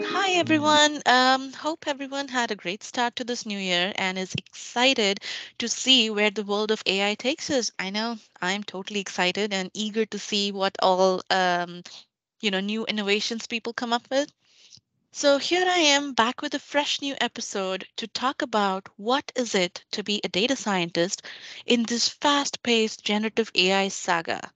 Hi everyone. Hope everyone had a great start to this new year and is excited to see where the world of AI takes us. I know I'm totally excited and eager to see what all new innovations people come up with. So here I am back with a fresh new episode to talk about what is it to be a data scientist in this fast-paced generative AI saga.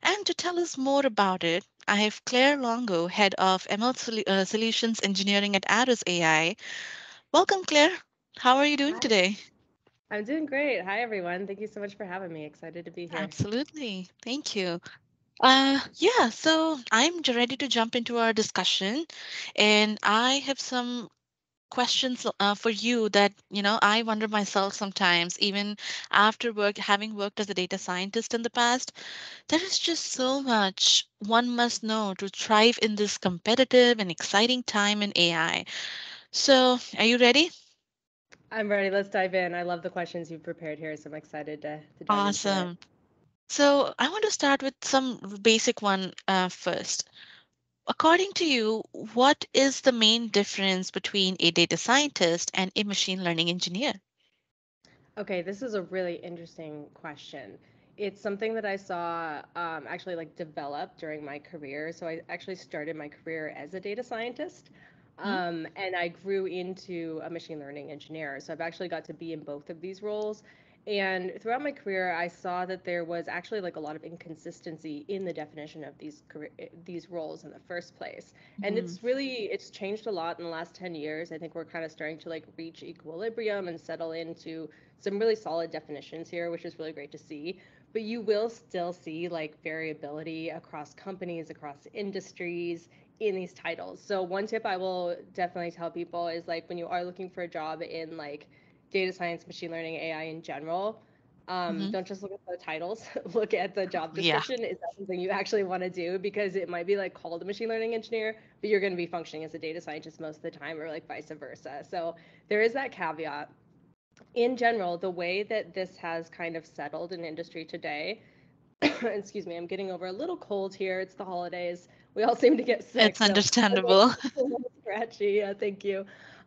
And to tell us more about it, I have Claire Longo, Head of Solutions Engineering at Aris AI. Welcome, Claire. How are you doing Hi, today? I'm doing great. Hi, everyone. Thank you so much for having me. Excited to be here. Absolutely. Thank you. Yeah, so I'm ready to jump into our discussion, and I have some questions for you that I wonder myself sometimes, even after having worked as a data scientist in the past. There is just so much one must know to thrive in this competitive and exciting time in AI. So, are you ready? I'm ready. Let's dive in. I love the questions you've prepared here, so I'm excited to dive into it. Awesome. So, I want to start with some basic one first. According to you, what is the main difference between a data scientist and a machine learning engineer? Okay, this is a really interesting question. It's something that I saw actually like develop during my career. So I actually started my career as a data scientist, Hmm? and I grew into a machine learning engineer. So I've actually got to be in both of these roles. And throughout my career, I saw that there was actually like a lot of inconsistency in the definition of these roles in the first place. And Hmm. it's changed a lot in the last 10 years. I think we're kind of starting to like reach equilibrium and settle into some really solid definitions here, which is really great to see. But you will still see like variability across companies, across industries in these titles. So one tip I will definitely tell people is like when you are looking for a job in like data science, machine learning, AI in general, Hmm. don't just look at the titles, look at the job Yeah, description. Is that something you actually want to do? Because it might be like called a machine learning engineer, but you're going to be functioning as a data scientist most of the time, or like vice versa. So there is that caveat. In general, the way that this has kind of settled in industry today, excuse me, I'm getting over a little cold here. It's the holidays. We all seem to get sick, it's so my voice understandable. is a little scratchy. Yeah, thank you.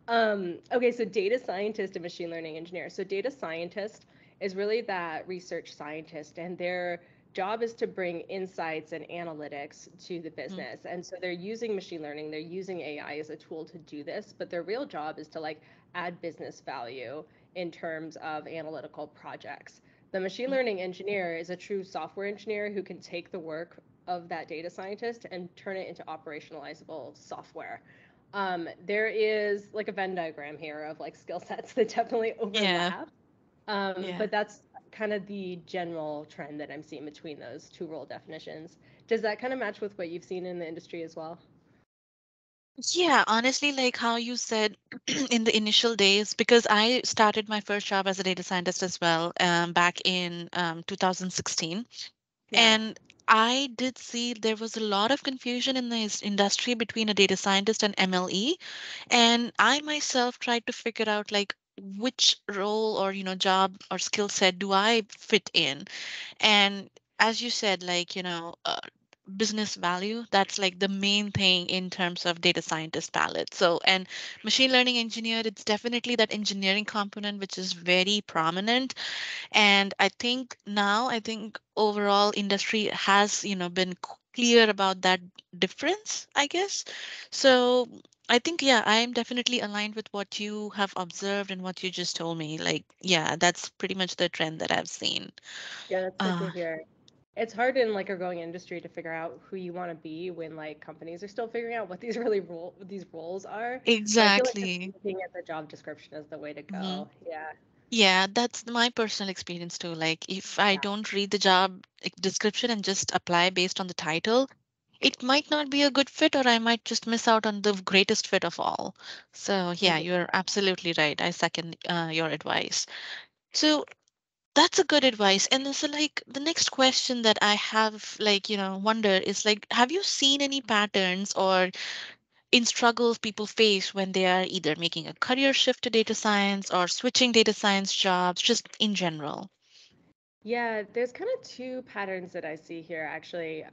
Okay, so data scientist and machine learning engineer. So data scientist is really that research scientist, and their job is to bring insights and analytics to the Mhm. business. And so they're using machine learning, they're using AI as a tool to do this, but their real job is to like add business value in terms of analytical projects. The machine learning engineer is a true software engineer who can take the work of that data scientist and turn it into operationalizable software. There is like a Venn diagram here of like skill sets that definitely Yeah, overlap, yeah. but that's kind of the general trend that I'm seeing between those two role definitions. Does that kind of match with what you've seen in the industry as well? Yeah, honestly, like how you said in the initial days, because I started my first job as a data scientist as well, back in 2016. Yeah. And I did see there was a lot of confusion in this industry between a data scientist and MLE. And I myself tried to figure out like which role or, job or skill set do I fit in. And as you said, like, business value, that's like the main thing in terms of data scientist palette. So, and machine learning engineer, it's definitely that engineering component, which is very prominent. And I think overall industry has, been clear about that difference, I guess. So I think, yeah, I am definitely aligned with what you have observed and what you just told me. Like, yeah, that's pretty much the trend that I've seen. Yeah, that's good to Uh, hear. It's hard in like a growing industry to figure out who you want to be when like companies are still figuring out what these roles are. So I feel like just exactly. looking at the job description is the way to Hmm. go. Yeah. Yeah, that's my personal experience too. Like, if I Yeah. don't read the job description and just apply based on the title, it might not be a good fit, or I might just miss out on the greatest fit of all. So, yeah, you're 100%. absolutely right. I second your advice. So, that's a good advice. And so, like, the next question that I have, like, wonder is like, have you seen any patterns or in struggles people face when they are either making a career shift to data science or switching data science jobs, just in general? Yeah, there's kind of two patterns that I see here actually.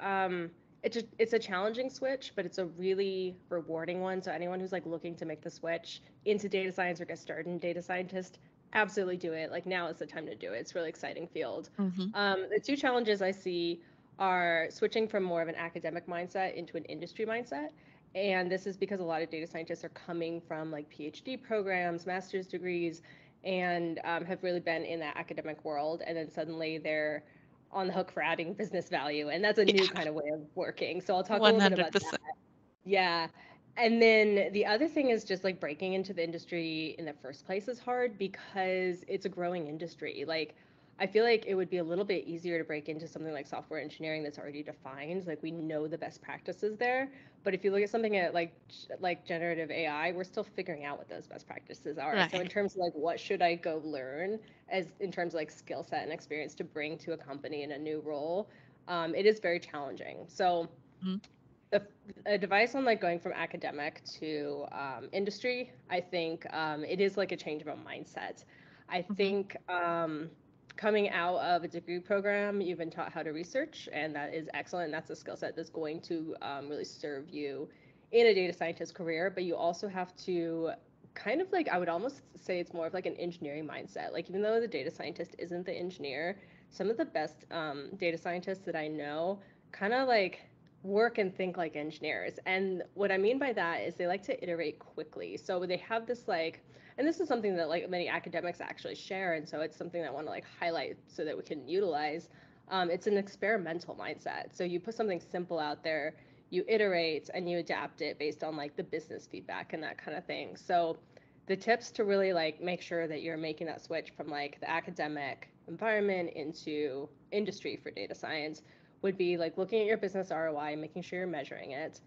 it's a challenging switch, but it's a really rewarding one. So anyone who's like looking to make the switch into data science or get started in data scientist, absolutely do it. Like now is the time to do it. It's a really exciting field. Mm-hmm. The two challenges I see are switching from more of an academic mindset into an industry mindset. And this is because a lot of data scientists are coming from like PhD programs, master's degrees, and have really been in that academic world. And then suddenly they're on the hook for adding business value. And that's a new Yeah, kind of way of working. So I'll talk a little bit about that. 100%. Yeah. And then the other thing is just like breaking into the industry in the first place is hard because it's a growing industry. Like, I feel like it would be a little bit easier to break into something like software engineering that's already defined. Like, we know the best practices there. But if you look at something at like generative AI, we're still figuring out what those best practices are. So in Right. terms of like what should I go learn as in terms of like skill set and experience to bring to a company in a new role, it is very challenging. So Mm-hmm. the advice on like going from academic to industry, I think it is like a change of a mindset. I Mm-hmm. think coming out of a degree program, you've been taught how to research, and that is excellent. And that's a skill set that's going to really serve you in a data scientist career. But you also have to kind of like, I would almost say it's more of like an engineering mindset. Like, even though the data scientist isn't the engineer, some of the best data scientists that I know kind of like work and think like engineers. And what I mean by that is they like to iterate quickly. So they have this like, and this is something that like many academics actually share. And so it's something that I want to like highlight so that we can utilize. It's an experimental mindset. So you put something simple out there, you iterate and you adapt it based on like the business feedback and that kind of thing. So the tips to really like make sure that you're making that switch from like the academic environment into industry for data science would be like looking at your business ROI, making sure you're measuring it,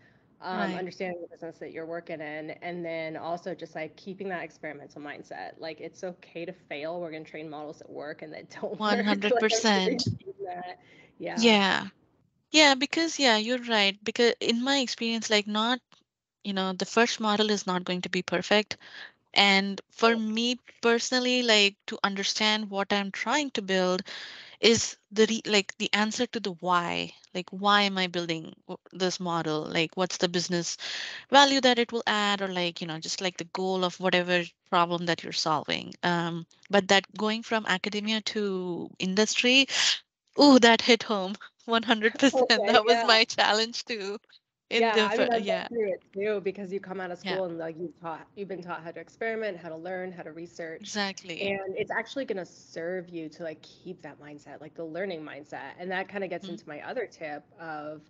Right. understanding the business that you're working in, and then also just like keeping that experimental mindset. Like it's okay to fail. We're gonna train models that work and that don't work. Like I'm sure you've 100%. seen that. Yeah. Yeah. Yeah, because yeah, you're right. Because in my experience, like not, the first model is not going to be perfect. And for me personally, like to understand what I'm trying to build is like the answer to the why. Like, why am I building this model? Like, what's the business value that it will add, or like, just like the goal of whatever problem that you're solving. But that going from academia to industry, oh, that hit home. 100%. Okay. That was Yeah. my challenge too. In Yeah, the I mean, I've been yeah, through it too because you come out of yeah, school and like you've been taught how to experiment, how to learn, how to research, exactly. and it's actually going to serve you to like keep that mindset, like the learning mindset. And that kind of gets Mhm. into my other tip of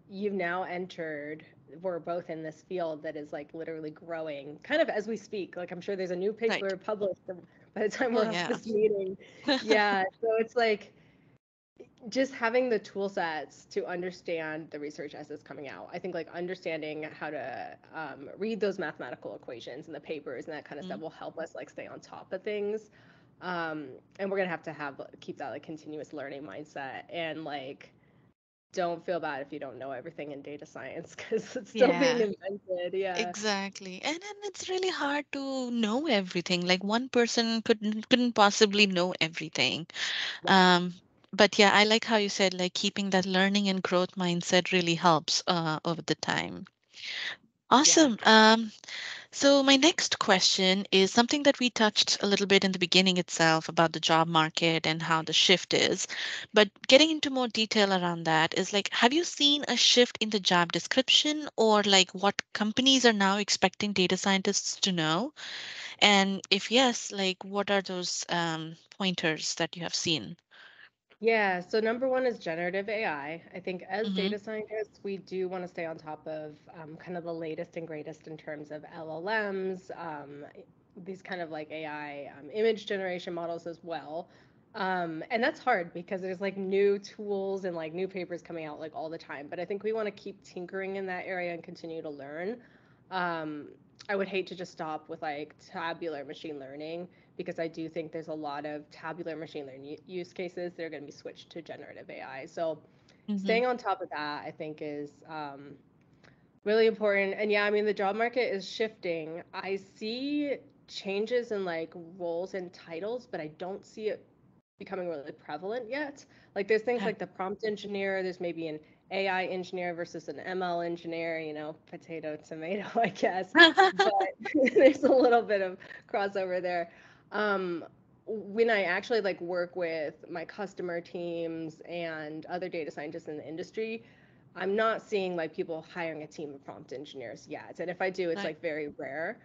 you've now entered, we're both in this field that is like literally growing kind of as we speak. Like I'm sure there's a new Right. paper published by the time Oh we're off yeah. this meeting. Yeah, so it's like just having the tool sets to understand the research as it's coming out. I think like understanding how to read those mathematical equations and the papers and that kind of Mhm. stuff will help us like stay on top of things. And we're gonna have keep that like continuous learning mindset and like don't feel bad if you don't know everything in data science because it's still being Yeah. invented. Yeah. Exactly. And it's really hard to know everything. Like one person couldn't possibly know everything. Yeah. Um, but yeah, I like how you said like keeping that learning and growth mindset really helps over the time. Yeah. Awesome. So my next question is something that we touched a little bit in the beginning itself about the job market and how the shift is. But getting into more detail around that is like, have you seen a shift in the job description or like what companies are now expecting data scientists to know? And if yes, like what are those pointers that you have seen? Yeah, so number one is generative AI. I think as Mm-hmm. data scientists, we do want to stay on top of kind of the latest and greatest in terms of LLMs, these kind of like AI image generation models as well. And that's hard because there's like new tools and like new papers coming out like all the time. But I think we want to keep tinkering in that area and continue to learn. Um, I would hate to just stop with like tabular machine learning because I do think there's a lot of tabular machine learning use cases that are going to be switched to generative AI. So Mm-hmm. staying on top of that, I think, is really important. And yeah, I mean, the job market is shifting. I see changes in like roles and titles, but I don't see it becoming really prevalent yet. Like there's things Yeah. like the prompt engineer, there's maybe an AI engineer versus an ML engineer, potato, tomato, I guess. But there's a little bit of crossover there. Um, when I actually like work with my customer teams and other data scientists in the industry, I'm not seeing like people hiring a team of prompt engineers yet. And if I do, it's Right. like very rare.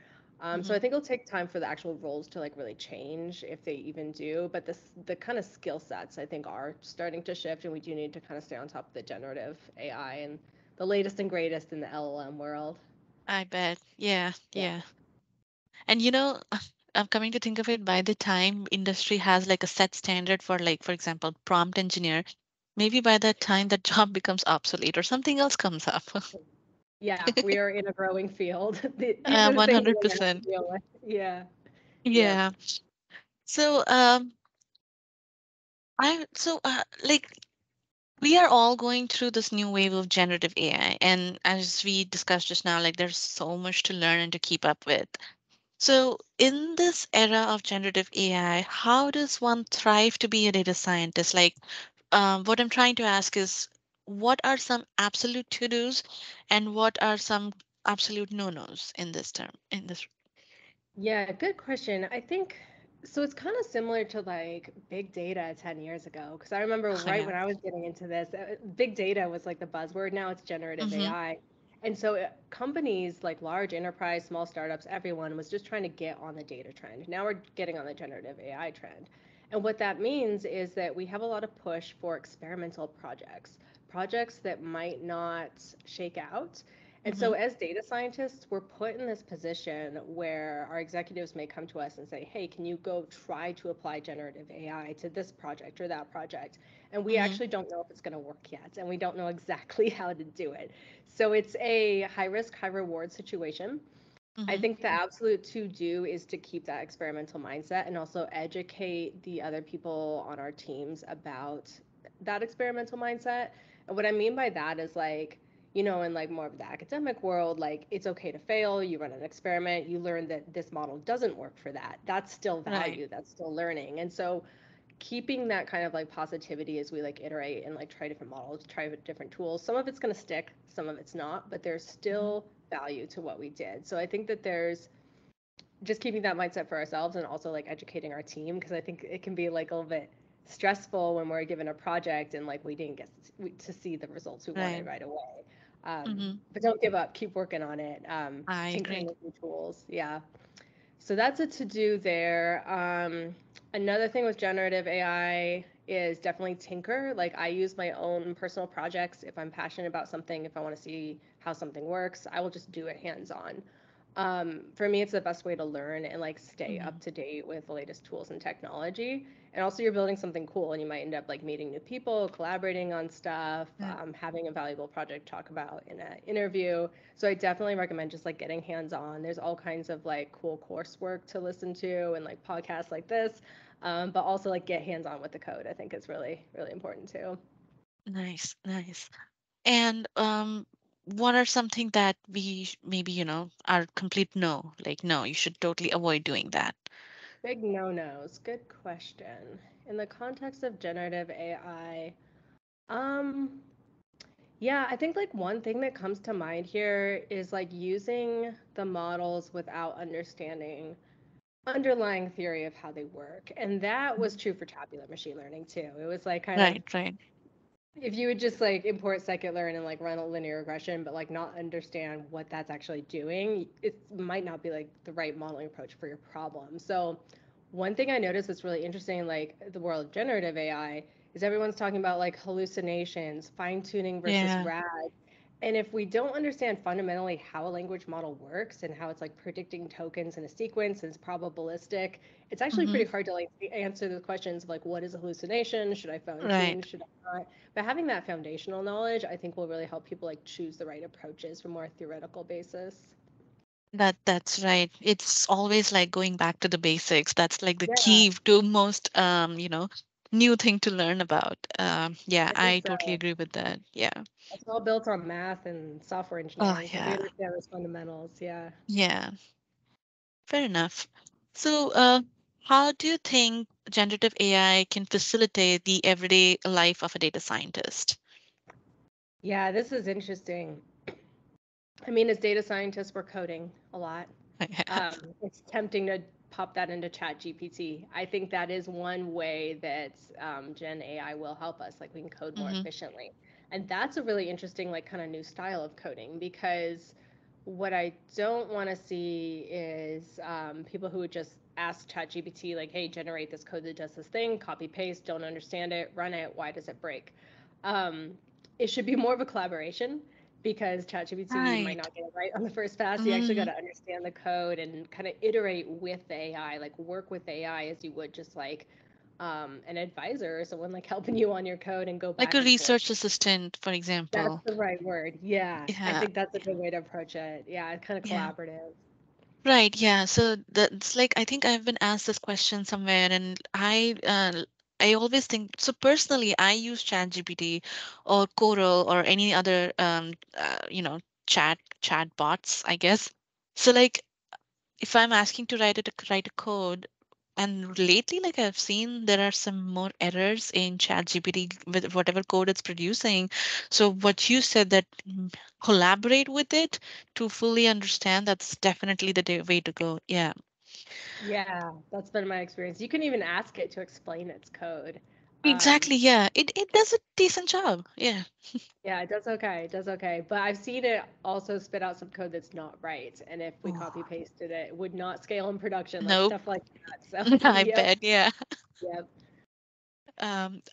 So Hmm. I think it'll take time for the actual roles to like really change if they even do. But the kind of skill sets I think are starting to shift, and we do need to kind of stay on top of the generative AI and the latest and greatest in the LLM world. I bet. Yeah, Yeah. yeah. And I'm coming to think of it, by the time industry has like a set standard for like, for example, prompt engineer, maybe by that time that job becomes obsolete or something else comes up. Yeah, we are in a growing field. These are the things we're gonna have to 100%. deal with. Yeah. Yep. Yeah. So, like we are all going through this new wave of generative AI, and as we discussed just now, like there's so much to learn and to keep up with. So, in this era of generative AI, how does one thrive to be a data scientist? Like, what I'm trying to ask is, what are some absolute to-dos, and what are some absolute no-nos in this term? In this, Yeah, good question. I think so. It's kind of similar to like big data 10 years ago. Because I remember oh, right yeah. when I was getting into this, big data was like the buzzword. Now it's generative Mm-hmm. AI. And so companies like large enterprise, small startups, everyone was just trying to get on the data trend. Now we're getting on the generative AI trend. And what that means is that we have a lot of push for experimental projects, projects that might not shake out. And Mm-hmm. so, as data scientists, we're put in this position where our executives may come to us and say, hey, can you go try to apply generative AI to this project or that project? And we Mm-hmm. actually don't know if it's going to work yet, and we don't know exactly how to do it. So, it's a high risk, high reward situation. I Mm-hmm. think the absolute to do is to keep that experimental mindset and also educate the other people on our teams about that experimental mindset. And what I mean by that is like, in like more of the academic world, like it's okay to fail. You run an experiment, you learn that this model doesn't work for that. That's still Right. value, that's still learning. And so keeping that kind of like positivity as we like iterate and like try different models, try different tools. Some of it's going to stick, some of it's not, but there's Mm-hmm. still value to what we did. So I think that there's just keeping that mindset for ourselves and also like educating our team because I think it can be like a little bit stressful when we're given a project and like we didn't get to see the results we wanted Right. right away. Mm-hmm. But don't give up, keep working on it, I tinkering agree. with new tools. Yeah. So that's a to do there. Another thing with generative AI is definitely tinker. Like I use my own personal projects. If I'm passionate about something, if I want to see how something works, I will just do it hands on. For me, it's the best way to learn and like stay Mm-hmm. up to date with the latest tools and technology. And also, you're building something cool, and you might end up like meeting new people, collaborating on stuff, Right. having a valuable project to talk about in an interview. So I definitely recommend just like getting hands on. There's all kinds of like cool coursework to listen to and like podcasts like this, but also like get hands on with the code. I think is really really important too. Nice, nice. And what are something that we maybe, are complete no, like no, you should totally avoid doing that. Big no nos. Good question. In the context of generative AI, um, yeah, I think like one thing that comes to mind here is like using the models without understanding underlying theory of how they work. And that was Mhm. true for tabular machine learning too. It was like kind of Right, right. if you would just like import scikit-learn and like run a linear regression, but like not understand what that's actually doing, it might not be like the right modeling approach for your problem. So one thing I noticed that's really interesting in like the world of generative AI is everyone's talking about like hallucinations, fine-tuning versus Yeah. RAG. And if we don't understand fundamentally how a language model works and how it's like predicting tokens in a sequence and it's probabilistic, it's actually Mm-hmm. pretty hard to like answer the questions of like what is a hallucination? Should I fine tune? Right. Should I not? But having that foundational knowledge, I think will really help people like choose the right approaches from more theoretical basis. That's right. It's always like going back to the basics. That's like the Yeah, key to most new thing to learn about. Yeah, I think I totally so. agree with that. Yeah. It's all built on math and software Oh, engineering, so if we yeah. understand those fundamentals, yeah. Yeah. Fair enough. So, how do you think generative AI can facilitate the everyday life of a data scientist? Yeah, this is interesting. I mean, as data scientists, we're coding a lot. It's tempting to pop that into Chat GPT. I think that is one way that Gen AI will help us. Like we can code more Hmm. efficiently, and that's a really interesting, like, kind of new style of coding. Because what I don't want to see is people who would just ask Chat GPT, like, "Hey, generate this code that does this thing." Copy paste. Don't understand it. Run it. Why does it break? Um, it should be more of a collaboration because ChatGPT might Right. not get it right on the first pass. You actually got Hmm. to understand the code and kind of iterate with the AI, like work with AI as you would just like an advisor or someone like helping you on your code and go Like back a and forth. research assistant, for That's example. the right word. Yeah, I Yeah. think that's a good way to approach it. Yeah, it's kind of Yeah. collaborative. Right, yeah. So that's like I think I've been asked this question somewhere, and I always think so. Personally, I use ChatGPT or Coral or any other chat bots, I guess. So like if I'm asking to write a code, and lately like I've seen there are some more errors in ChatGPT with whatever code it's producing. So what you said that collaborate with it to fully understand, that's definitely the way to go. Yeah. Yeah, that's been my experience. You can even ask it to explain its code. Um, Exactly, yeah. It does a decent job. Yeah. Yeah, it does okay. It does okay. But I've seen it also spit out some code that's not right. And if we Ooh, copy pasted it, it would not scale in production, like nope. stuff like that. So, I yep, bet, yeah. yep.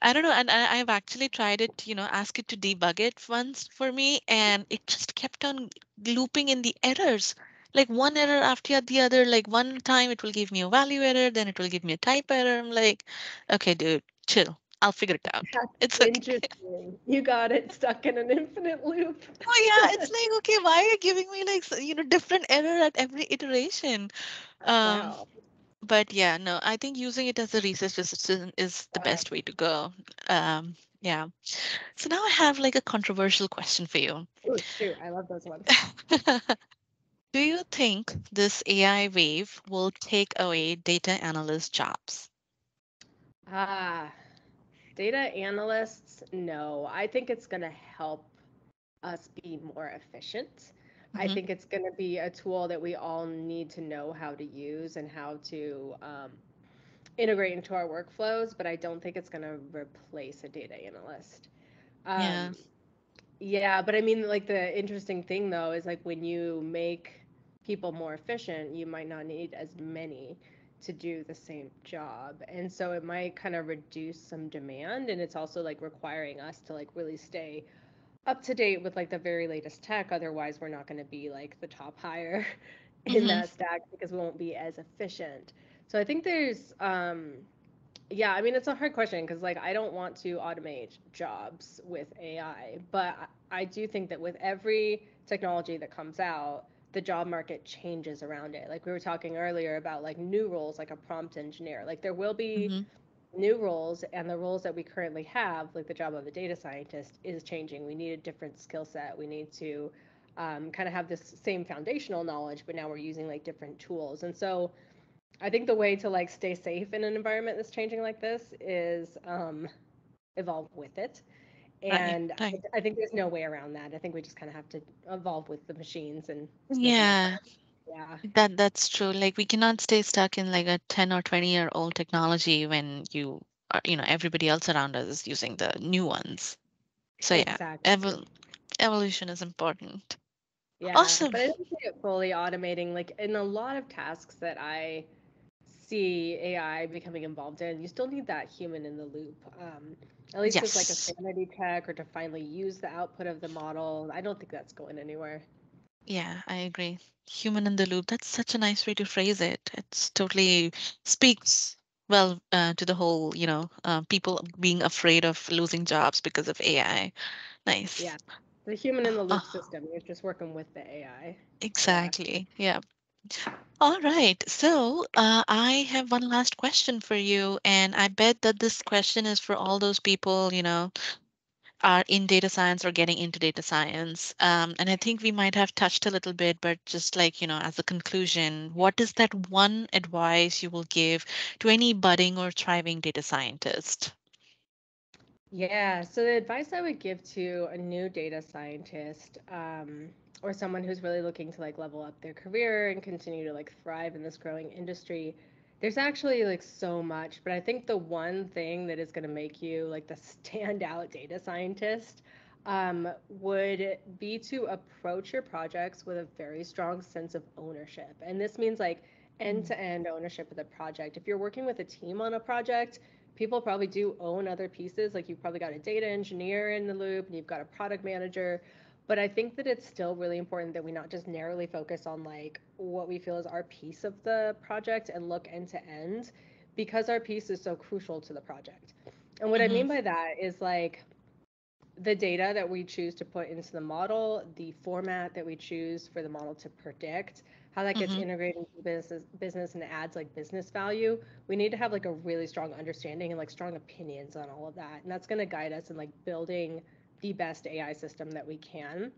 I don't know, and I've actually tried it, ask it to debug it once for me, and it just kept on looping in the errors. Like one error after the other. Like one time it will give me a value error, then it will give me a type error. I'm like, okay, dude, chill. I'll figure it out. That's It's okay. interesting. You got it stuck in an infinite loop. Oh yeah, it's like, okay, why are you giving me like different error at every iteration? Um, Wow. but yeah, no, I think using it as a research assistant is the Uh, best way to go. Yeah. So now I have like a controversial question for you. oh, shoot. I love those ones. Do you think this AI wave will take away data analyst jobs? Ah, data analysts, no. I think it's going to help us be more efficient. I Hmm. think it's going to be a tool that we all need to know how to use and how to integrate into our workflows, but I don't think it's going to replace a data analyst. Yeah. Um, yeah, but I mean, like the interesting thing though is like when you make people more efficient, you might not need as many to do the same job. And so it might kind of reduce some demand. And it's also like requiring us to like really stay up to date with like the very latest tech. Otherwise, we're not going to be like the top hire in Hmm. that stack because we won't be as efficient. So I think there's yeah, I mean, it's a hard question because, like, I don't want to automate jobs with AI, but I do think that with every technology that comes out, the job market changes around it. Like we were talking earlier about like new roles, like a prompt engineer. Like there will be Hmm. new roles, and the roles that we currently have, like the job of a data scientist, is changing. We need a different skill set. We need to kind of have this same foundational knowledge, but now we're using like different tools. And so I think the way to like stay safe in an environment that's changing like this is evolve with it. Right. And Right. I think there's no way around that. I think we just kind of have to evolve with the machines and live in the Yeah, environment. Yeah. that's true. Like we cannot stay stuck in like a 10 or 20-year-old technology when everybody else around us is using the new ones. So yeah, Exactly. evolution is important. Yeah, Awesome. but I don't see it fully automating. Like in a lot of tasks that I see AI becoming involved in, you still need that human in the loop. At least as like a Yes. sanity check or to finally use the output of the model. I don't think that's going anywhere. Yeah, I agree. Human in the loop. That's such a nice way to phrase it. It's totally speaks well to the whole, people being afraid of losing jobs because of AI. Nice. Yeah. The human in the loop Oh, system. You're just working with the AI. Yeah. exactly. Yeah. All right. So I have one last question for you, and I bet that this question is for all those people, are in data science or getting into data science. And I think we might have touched a little bit, but just like, as a conclusion, what is that one advice you will give to any budding or thriving data scientist? Yeah, so the advice I would give to a new data scientist, or someone who's really looking to like level up their career and continue to like thrive in this growing industry, there's actually like so much, but I think the one thing that is going to make you like the standout data scientist, would be to approach your projects with a very strong sense of ownership. And this means like Mm. end-to-end ownership of the project. If you're working with a team on a project, people probably do own other pieces. Like you've probably got a data engineer in the loop and you've got a product manager. But I think that it's still really important that we not just narrowly focus on like what we feel is our piece of the project and look end to end, because our piece is so crucial to the project. And what I Mhm. mean by that is like the data that we choose to put into the model, the format that we choose for the model to predict, how that gets Mhm. integrated into the business and adds like business value. We need to have like a really strong understanding and like strong opinions on all of that. And that's going to guide us in like building the best AI system that we can.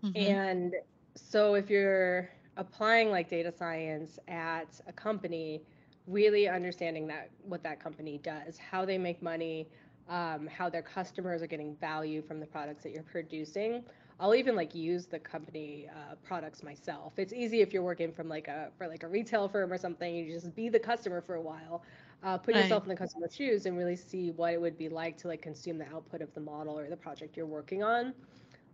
Mhm. And so if you're applying like data science at a company, really understanding that what that company does, how they make money, how their customers are getting value from the products that you're producing. I'll even like use the company products myself. It's easy if you're working from like a for like a retail firm or something. You just be the customer for a while, put Right. yourself in the customer's shoes, and really see what it would be like to like consume the output of the model or the project you're working on.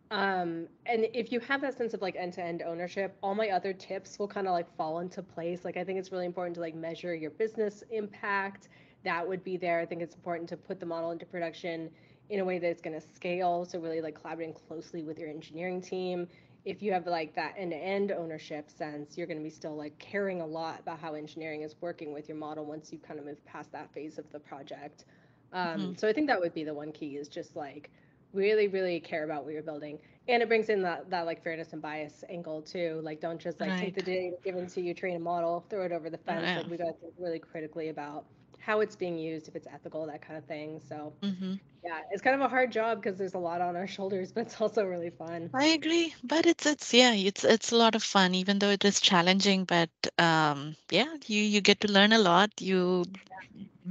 And if you have that sense of like end-to-end ownership, all my other tips will kind of like fall into place. Like I think it's really important to like measure your business impact. That would be there. I think it's important to put the model into production in a way that's going to scale. So really like collaborating closely with your engineering team. If you have like that end-to-end ownership sense, you're going to be still like caring a lot about how engineering is working with your model once you kind of move past that phase of the project. Mhm. So I think that would be the one key is just like really, really care about what you're building. And it brings in that like fairness and bias angle too. Like don't just like take the Right. data given to you, train a model, throw it over the fence. Yeah. Like we got to think really critically about how it's being used, if it's ethical, that kind of thing. So Mhm. yeah, it's kind of a hard job because there's a lot on our shoulders, but it's also really fun. I agree, but it's yeah, it's a lot of fun, even though it is challenging. But yeah, you get to learn a lot. You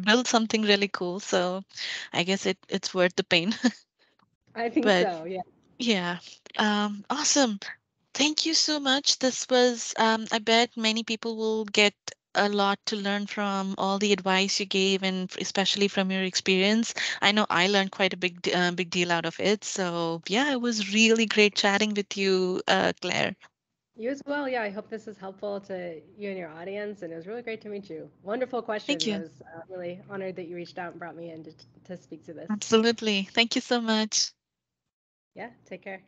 build something really cool, so I guess it's worth the pain. I think But so. Yeah. yeah, awesome. Thank you so much. This was, I bet many people will get a lot to learn from all the advice you gave, and especially from your experience. I know I learned quite a big deal out of it. So yeah, it was really great chatting with you, Claire. You as well. Yeah. I hope this is helpful to you and your audience. And it was really great to meet you. Wonderful Thank questions. I you. was really honored that you reached out and brought me in to speak to this. Absolutely. Thank you so much. Yeah. Take care.